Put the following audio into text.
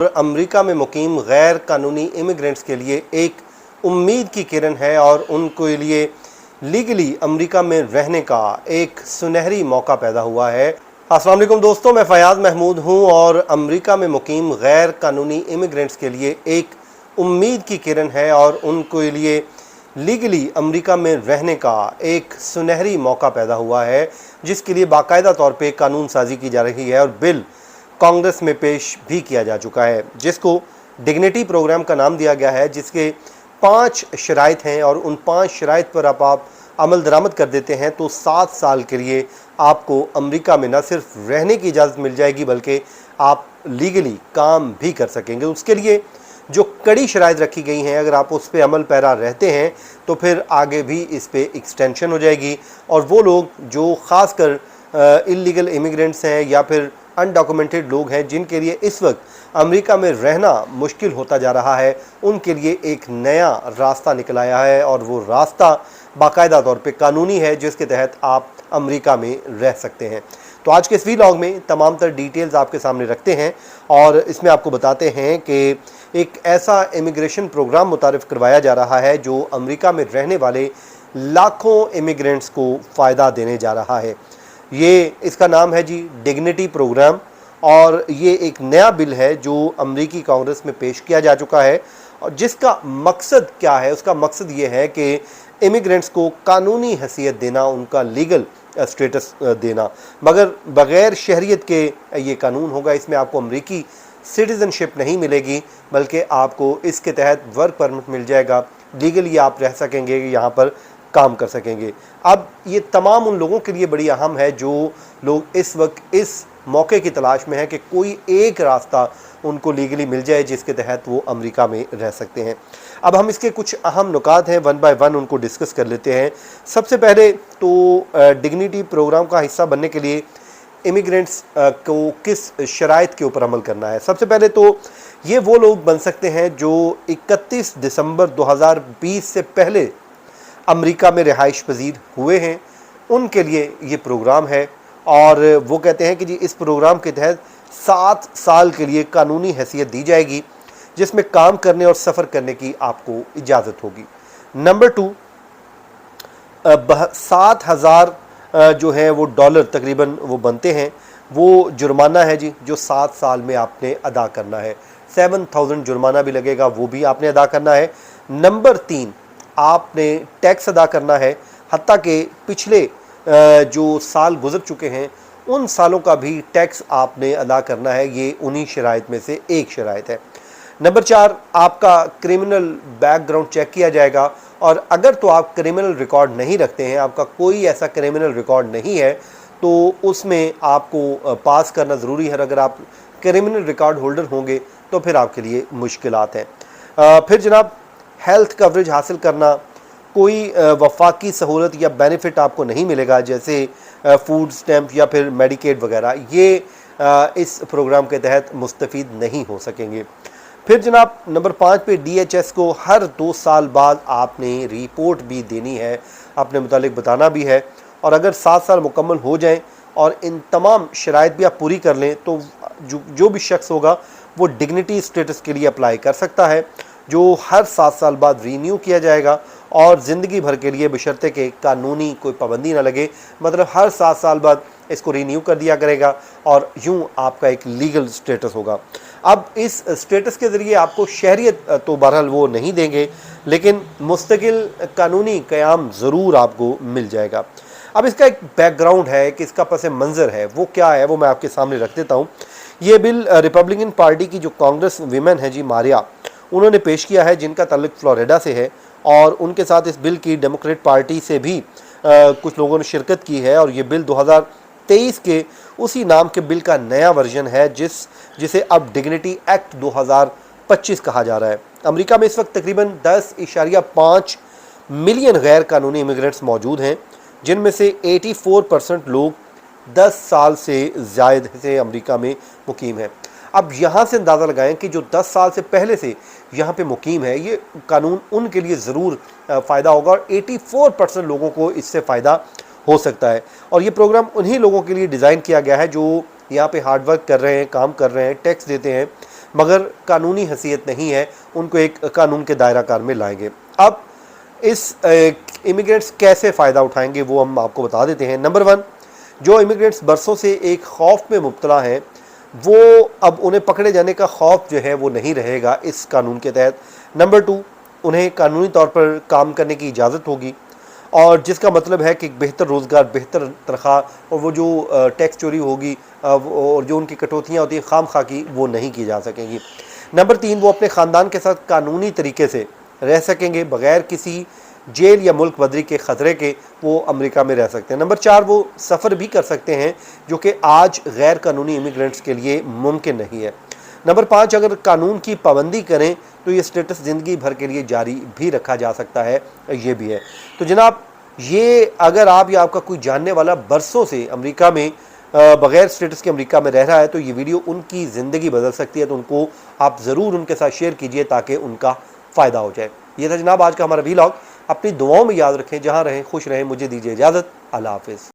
America में मुकीम गैर कानूनी इमिग्रेंट्स के लिए एक उम्मीद की किरण है और उनके लिए लीगली अमेरिका में रहने का एक सुनहरी मौका पैदा हुआ है। अस्सलाम वालेकुम दोस्तों, मैं फयाज महमूद हूं और अमेरिका में मुकीम गैर कानूनी इमिग्रेंट्स के लिए एक उम्मीद की किरण है और उनके लिए लीगली अमेरिका में रहने का एक सुनहरी मौका पैदा हुआ है, जिसके लिए बाकायदा तौर पे कानून साजी की जा रही है और बिल कांग्रेस में पेश भी किया जा चुका है, जिसको डिग्निटी प्रोग्राम का नाम दिया गया है, जिसके 5 शराइत हैं और उन 5 शराइत पर आप अमल दरामद कर देते हैं तो 7 साल के लिए आपको अमेरिका में न सिर्फ रहने की इजाज़त मिल जाएगी बल्कि आप लीगली काम भी कर सकेंगे। उसके लिए जो कड़ी शराइत रखी गई हैं, अगर आप उस पर अमल पैरा रहते हैं तो फिर आगे भी इस पर एक्सटेंशन हो जाएगी और वो लोग जो ख़ासकर इल्लीगल इमिग्रेंट्स हैं या फिर अनडॉक्यूमेंटेड लोग हैं जिनके लिए इस वक्त अमेरिका में रहना मुश्किल होता जा रहा है, उनके लिए एक नया रास्ता निकल आया है और वो रास्ता बाकायदा तौर पे कानूनी है, जिसके तहत आप अमेरिका में रह सकते हैं। तो आज के इस वीलॉग में तमाम तर डिटेल्स आपके सामने रखते हैं और इसमें आपको बताते हैं कि एक ऐसा इमिग्रेशन प्रोग्राम मुतारिफ करवाया जा रहा है जो अमेरिका में रहने वाले लाखों इमिग्रेंट्स को फ़ायदा देने जा रहा है। ये इसका नाम है जी डिग्निटी प्रोग्राम और ये एक नया बिल है जो अमेरिकी कांग्रेस में पेश किया जा चुका है और जिसका मकसद क्या है, उसका मकसद ये है कि इमिग्रेंट्स को कानूनी हैसियत देना, उनका लीगल स्टेटस देना, मगर बग़ैर शहरियत के ये कानून होगा। इसमें आपको अमेरिकी सिटीज़नशिप नहीं मिलेगी बल्कि आपको इसके तहत वर्क परमिट मिल जाएगा, लीगली आप रह सकेंगे, यहाँ पर काम कर सकेंगे। अब ये तमाम उन लोगों के लिए बड़ी अहम है जो लोग इस वक्त इस मौके की तलाश में हैं कि कोई एक रास्ता उनको लीगली मिल जाए जिसके तहत वो अमेरिका में रह सकते हैं। अब हम इसके कुछ अहम नुकात हैं, वन बाय वन उनको डिस्कस कर लेते हैं। सबसे पहले तो डिग्निटी प्रोग्राम का हिस्सा बनने के लिए इमिग्रेंट्स को किस शराइत के ऊपर अमल करना है। सबसे पहले तो ये वो लोग बन सकते हैं जो 31 दिसंबर 2020 से पहले अमेरिका में रिहाइश पजीर हुए हैं, उनके लिए ये प्रोग्राम है और वो कहते हैं कि जी इस प्रोग्राम के तहत 7 साल के लिए कानूनी हैसियत दी जाएगी जिसमें काम करने और सफ़र करने की आपको इजाज़त होगी। नंबर 2, 7,000 जो है वो डॉलर तकरीबन वो बनते हैं, वो जुर्माना है जी जो 7 साल में आपने अदा करना है। 7,000 जुर्माना भी लगेगा, वो भी आपने अदा करना है। नंबर 3, आपने टैक्स अदा करना है, हत्ता कि पिछले जो साल गुजर चुके हैं उन सालों का भी टैक्स आपने अदा करना है। ये उन्हीं शराइत में से एक शराइत है। नंबर 4, आपका क्रिमिनल बैकग्राउंड चेक किया जाएगा और अगर तो आप क्रिमिनल रिकॉर्ड नहीं रखते हैं, आपका कोई ऐसा क्रिमिनल रिकॉर्ड नहीं है तो उसमें आपको पास करना ज़रूरी है। अगर आप क्रिमिनल रिकॉर्ड होल्डर होंगे तो फिर आपके लिए मुश्किलात हैं। फिर जनाब हेल्थ कवरेज हासिल करना, कोई वफाकी सहूलत या बेनिफिट आपको नहीं मिलेगा जैसे फूड स्टैम्प या फिर मेडिकेड वगैरह, ये इस प्रोग्राम के तहत मुस्तफ़ीद नहीं हो सकेंगे। फिर जनाब नंबर 5 पे DHS को हर 2 साल बाद आपने रिपोर्ट भी देनी है, अपने मुतालिक बताना भी है और अगर 7 साल मुकम्मल हो जाएं और इन तमाम शराइत भी आप पूरी कर लें तो जो भी शख्स होगा वो डिग्निटी स्टेटस के लिए अप्लाई कर सकता है, जो हर 7 साल बाद रीन्यू किया जाएगा और ज़िंदगी भर के लिए बशर्ते कि कानूनी कोई पाबंदी ना लगे, मतलब हर 7 साल बाद इसको रीन्यू कर दिया करेगा और यूं आपका एक लीगल स्टेटस होगा। अब इस स्टेटस के ज़रिए आपको शहरियत तो बहरहाल वो नहीं देंगे लेकिन मुस्तकिल कानूनी क़याम ज़रूर आपको मिल जाएगा। अब इसका एक बैकग्राउंड है कि इसका पस मंज़र है वो क्या है, वो मैं आपके सामने रख देता हूँ। ये बिल रिपब्लिकन पार्टी की जो कांग्रेस वीमेन है जी मारिया, उन्होंने पेश किया है, जिनका ताल्लुक फ्लोरिडा से है और उनके साथ इस बिल की डेमोक्रेट पार्टी से भी कुछ लोगों ने शिरकत की है और ये बिल 2023 के उसी नाम के बिल का नया वर्जन है जिसे अब डिग्निटी एक्ट 2025 कहा जा रहा है। अमेरिका में इस वक्त तकरीबन 10.5 मिलियन गैर कानूनी इमिग्रेंट्स मौजूद हैं, जिनमें से 84% लोग 10 साल से ज़ायद से अमेरिका में मुकीम हैं। अब यहाँ से अंदाज़ा लगाएं कि जो 10 साल से पहले से यहाँ पे मुकीम है, ये कानून उनके लिए ज़रूर फ़ायदा होगा और 84% लोगों को इससे फ़ायदा हो सकता है। और ये प्रोग्राम उन्हीं लोगों के लिए डिज़ाइन किया गया है जो यहाँ पे हार्ड वर्क कर रहे हैं, काम कर रहे हैं, टैक्स देते हैं, مگر قانونی حیثیت نہیں ہے ان کو ایک قانون کے دائرہ کار میں لائیں گے۔ اب اس امیگرینٹس کیسے فائدہ اٹھائیں گے وہ ہم آپ کو بتا دیتے ہیں۔ نمبر 1، جو امیگرینٹس برسوں سے ایک خوف میں مبتلا ہیں وہ اب انہیں پکڑے جانے کا خوف جو ہے وہ نہیں رہے گا اس قانون کے تحت۔ نمبر 2، انہیں قانونی طور پر کام کرنے کی اجازت ہوگی، اور جس کا مطلب ہے کہ بہتر روزگار، بہتر تنخواہ، اور وہ جو ٹیکس چوری ہوگی اور جو ان کی کٹوتیاں ہوتی ہیں خام خواہ کی، وہ نہیں کی جا سکیں گی۔ نمبر 3، وہ اپنے خاندان کے ساتھ قانونی طریقے سے رہ سکیں گے، بغیر کسی جیل یا ملک بدری کے خطرے کے وہ امریکہ میں رہ سکتے ہیں۔ نمبر 4، وہ سفر بھی کر سکتے ہیں، جو کہ آج غیر قانونی امیگرینٹس کے لیے ممکن نہیں ہے۔ نمبر 5، اگر قانون کی پابندی کریں تو یہ اسٹیٹس زندگی بھر کے لیے جاری بھی رکھا جا سکتا ہے، یہ بھی ہے۔ تو جناب، یہ اگر آپ یا آپ کا کوئی جاننے والا برسوں سے امریکہ میں بغیر اسٹیٹس کے امریکہ میں رہ رہا ہے تو یہ ویڈیو ان کی زندگی بدل سکتی ہے، تو ان کو آپ ضرور ان کے ساتھ شیئر کیجئے تاکہ ان کا فائدہ ہو جائے۔ یہ تھا جناب آج کا ہمارا ویلاگ۔ اپنی دعاؤں میں یاد رکھیں، جہاں رہیں خوش رہیں۔ مجھے دیجیے اجازت، اللہ حافظ۔